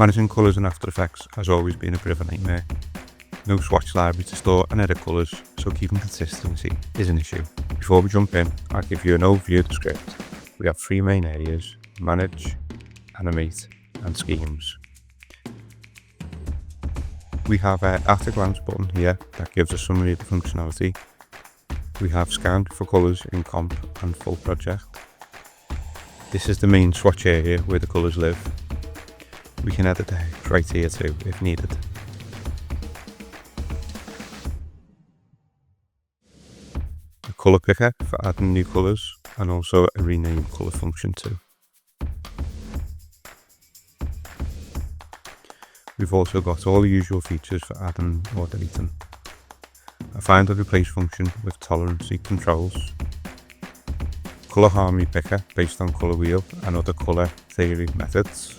Managing colours in After Effects has always been a bit of a nightmare. No swatch library to store and edit colours, so keeping consistency is an issue. Before we jump in, I'll give you an overview of the script. We have three main areas: Manage, Animate and Schemes. We have an at-a-glance button here that gives a summary of the functionality. We have Scan for colours in Comp and Full Project. This is the main swatch area where the colours live. We can edit the text right here too if needed. A colour picker for adding new colours and also a rename colour function too. We've also got all the usual features for adding or deleting. A find or replace function with tolerancy controls. Color Harmony picker based on colour wheel and other colour theory methods.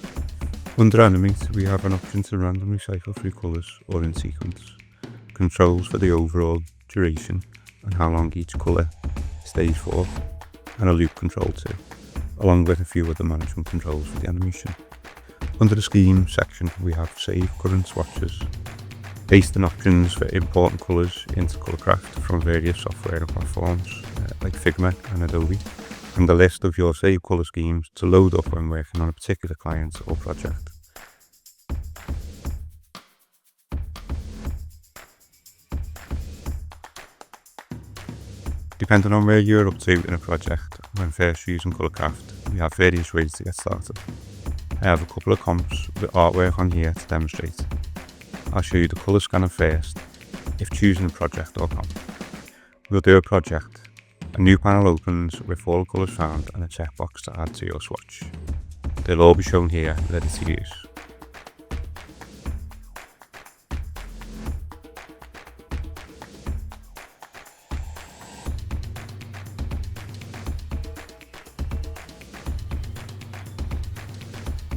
Under Animate, we have an option to randomly cycle through colours or in sequence. Controls for the overall duration and how long each colour stays for, and a loop control too, along with a few other management controls for the animation. Under the Scheme section, we have Save Current Swatches, based on options for importing colours into ColorCraft from various software and platforms like Figma and Adobe, and a list of your saved colour schemes to load up when working on a particular client or project. Depending on where you're up to in a project when first using ColorCraft, we have various ways to get started. I have a couple of comps with artwork on here to demonstrate. I'll show you the colour scanner first, if choosing a project or comp. We'll do a project. A new panel opens with all colours found and a checkbox to add to your swatch. They'll all be shown here, ready to use.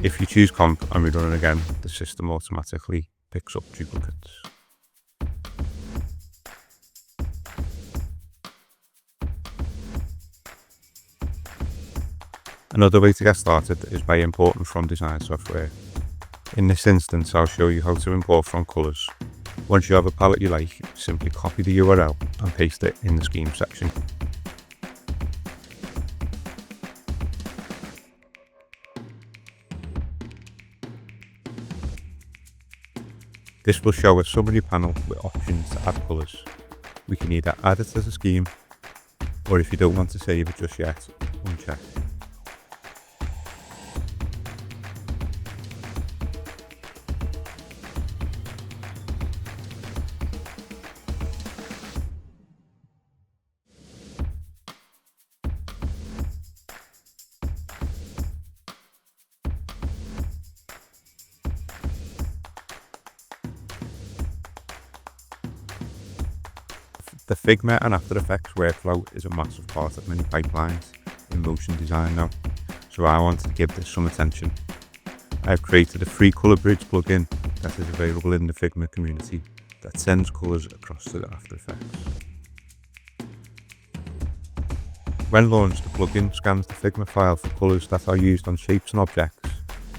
If you choose comp and rerun it again, the system automatically picks up duplicates. Another way to get started is by importing from design software. In this instance, I'll show you how to import from colours. Once you have a palette you like, simply copy the URL and paste it in the Scheme section. This will show a summary panel with options to add colours. We can either add it as a scheme, or if you don't want to save it just yet, uncheck. The Figma and After Effects workflow is a massive part of many pipelines in motion design now, so I wanted to give this some attention. I have created a free Color Bridge plugin that is available in the Figma community that sends colours across to the After Effects. When launched, the plugin scans the Figma file for colours that are used on shapes and objects,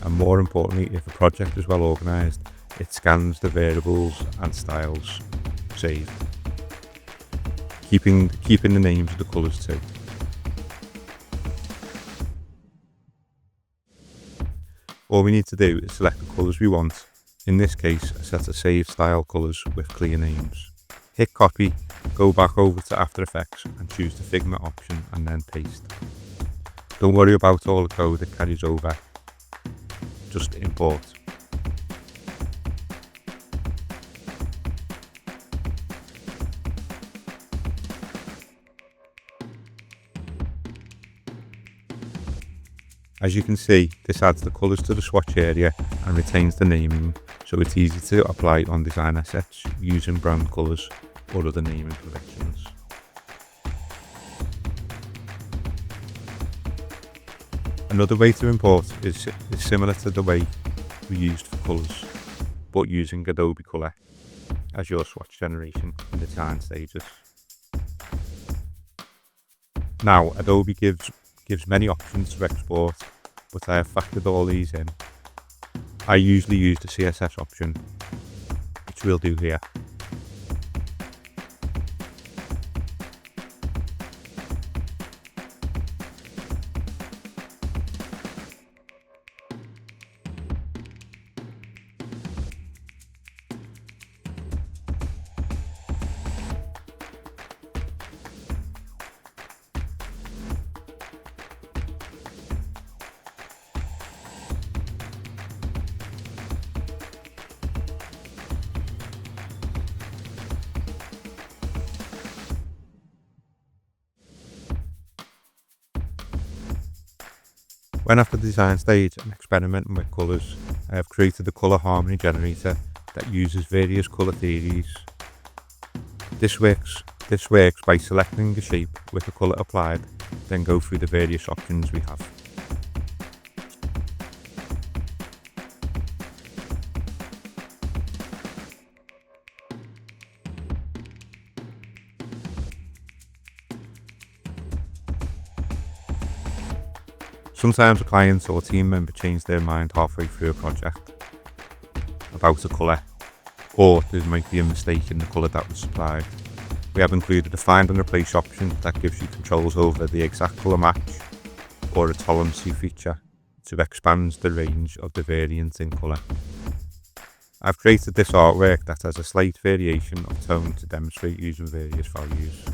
and more importantly, if a project is well organised, it scans the variables and styles saved. Keeping the names of the colours too. All we need to do is select the colours we want, in this case a set of saved style colours with clear names. Hit copy, go back over to After Effects and choose the Figma option and then paste. Don't worry about all the code that carries over, just import. As you can see, this adds the colours to the swatch area and retains the naming, so it's easy to apply on design assets using brand colours or other naming conventions. Another way to import is similar to the way we used for colours, but using Adobe Color as your swatch generation in the design stages. Now, Adobe gives many options to export, but I have factored all these in. I usually use the CSS option, which we'll do here. When at the design stage and experimenting with colours, I have created a Color Harmony generator that uses various colour theories. This works by selecting a shape with a colour applied, then go through the various options we have. Sometimes a client or team member change their mind halfway through a project about a colour, or there might be a mistake in the colour that was supplied. We have included a find and replace option that gives you controls over the exact colour match, or a tolerancy feature to expand the range of the variant in colour. I've created this artwork that has a slight variation of tone to demonstrate using various values.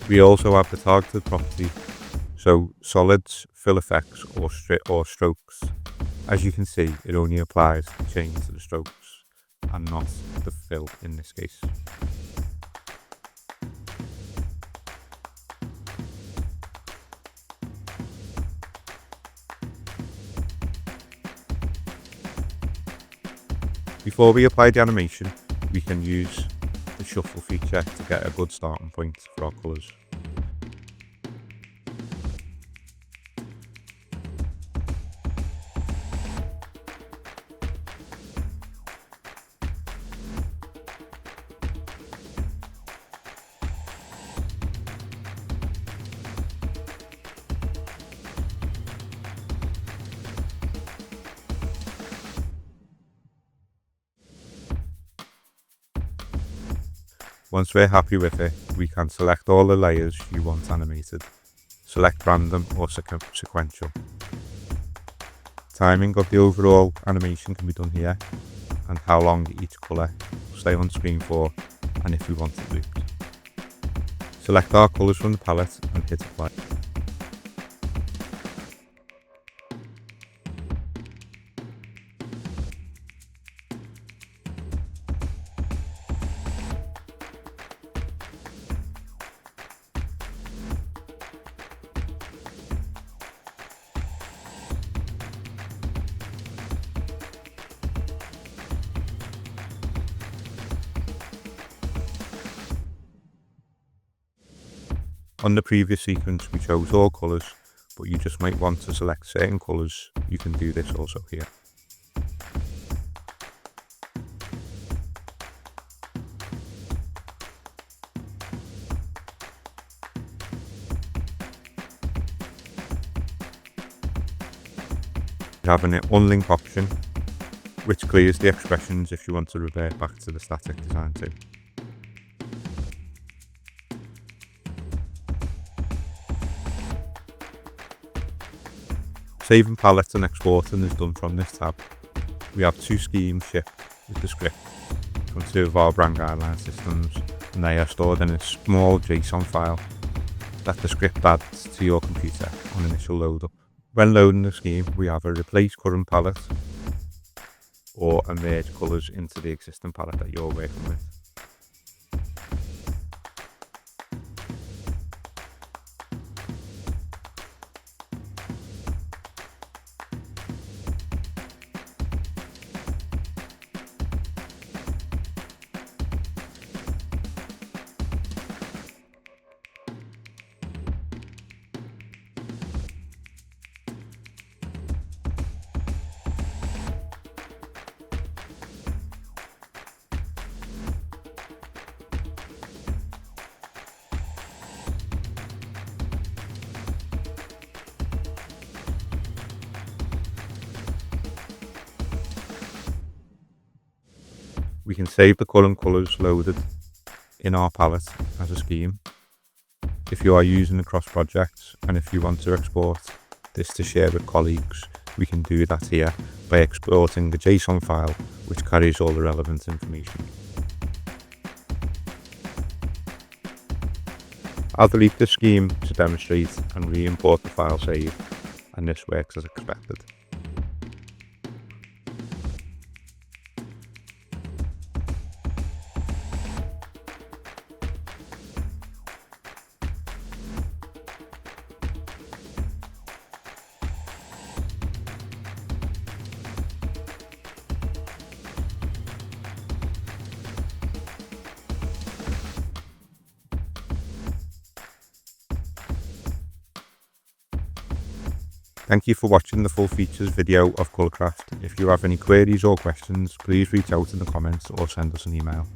We also have the targeted property, so solids, fill effects or strokes. As you can see, it only applies the change to the strokes and not the fill in this case. Before we apply the animation, we can use the shuffle feature to get a good starting point for our colours. Once we're happy with it, we can select all the layers you want animated. Select random or sequential. Timing of the overall animation can be done here, and how long each colour will stay on screen for, and if we want it looped. Select our colours from the palette and hit apply. On the previous sequence we chose all colours, but you just might want to select certain colours. You can do this also here. You have an unlink option, which clears the expressions if you want to revert back to the static design too. Saving palettes and exporting is done from this tab. We have two schemes shipped with the script from two of our brand guideline systems, and they are stored in a small JSON file that the script adds to your computer on initial load up. When loading the scheme, we have a replace current palette or a merge colours into the existing palette that you're working with. We can save the current colours loaded in our palette as a scheme. If you are using across projects and if you want to export this to share with colleagues, we can do that here by exporting the JSON file which carries all the relevant information. I'll delete the scheme to demonstrate and re-import the file saved, and this works as expected. Thank you for watching the full features video of ColorCraft. If you have any queries or questions, please reach out in the comments or send us an email.